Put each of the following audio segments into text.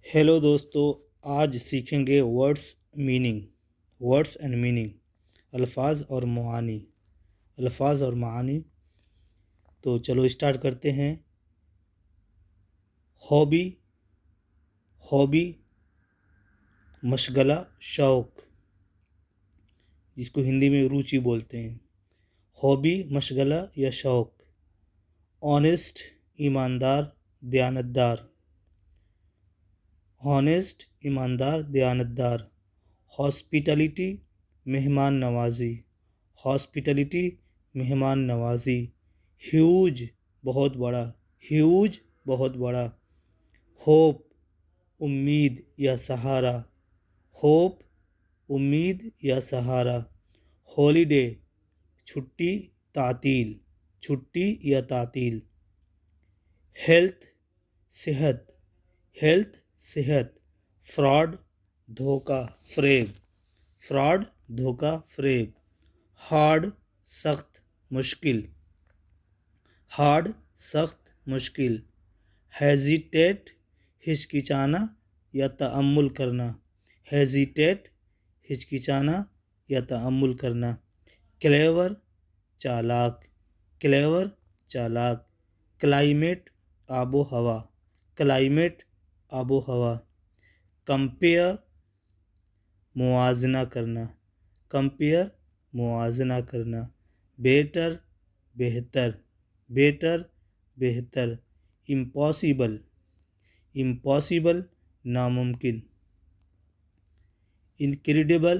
Hello دوستو، آج سیکھیں گے ورڈس اینڈ میننگ، الفاظ اور معانی. تو چلو اسٹارٹ کرتے ہیں. ہابی مشغلہ، شوق، جس کو ہندی میں روچی بولتے ہیں. ہابی مشغلہ یا شوق. آنیسٹ ایماندار، دیانتدار. دیانتدار. ہاسپٹیلٹی مہمان نوازی. ہیوج بہت بڑا. ہوپ امید یا سہارا. ہالیڈے چھٹی یا تعطیل. ہیلتھ صحت. فراڈ دھوکہ فریب. ہارڈ سخت مشکل. ہیزیٹیٹ ہچکچانا یا تأمل کرنا. کلیور چالاک. کلائمیٹ آب و ہوا. کمپیئر موازنہ کرنا. بیٹر بہتر. امپاسبل ناممکن. انکریڈیبل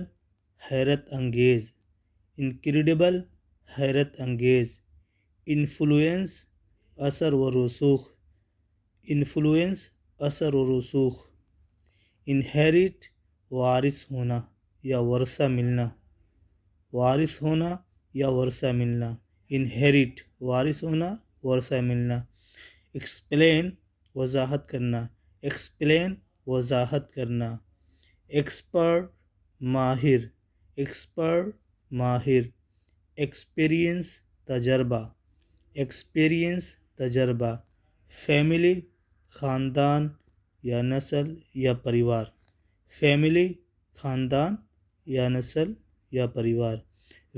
حیرت انگیز. انفلوئنس اثر و رسوخ. انہیریٹ وارث ہونا یا ورثہ ملنا. ایکسپلین وضاحت کرنا. ایکسپرٹ ماہر. ایکسپیرئنس تجربہ. فیملی خاندان یا نسل یا پریوار.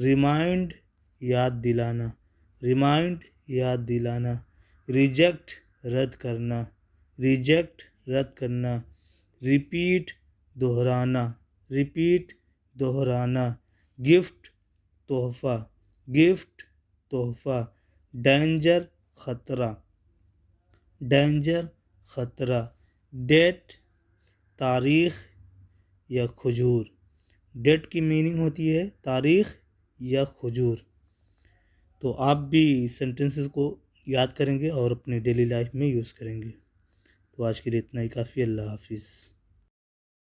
ریمائنڈ یاد دلانا. ریجیکٹ رد کرنا. ریپیٹ دہرانا. گفٹ تحفہ. ڈینجر خطرہ. ڈیٹ تاریخ یا کھجور. ڈیٹ کی میننگ ہوتی ہے تاریخ یا کھجور. تو آپ بھی سینٹنسز کو یاد کریں گے اور اپنے ڈیلی لائف میں یوز کریں گے. تو آج کے لیے اتنا ہی کافی. اللہ حافظ.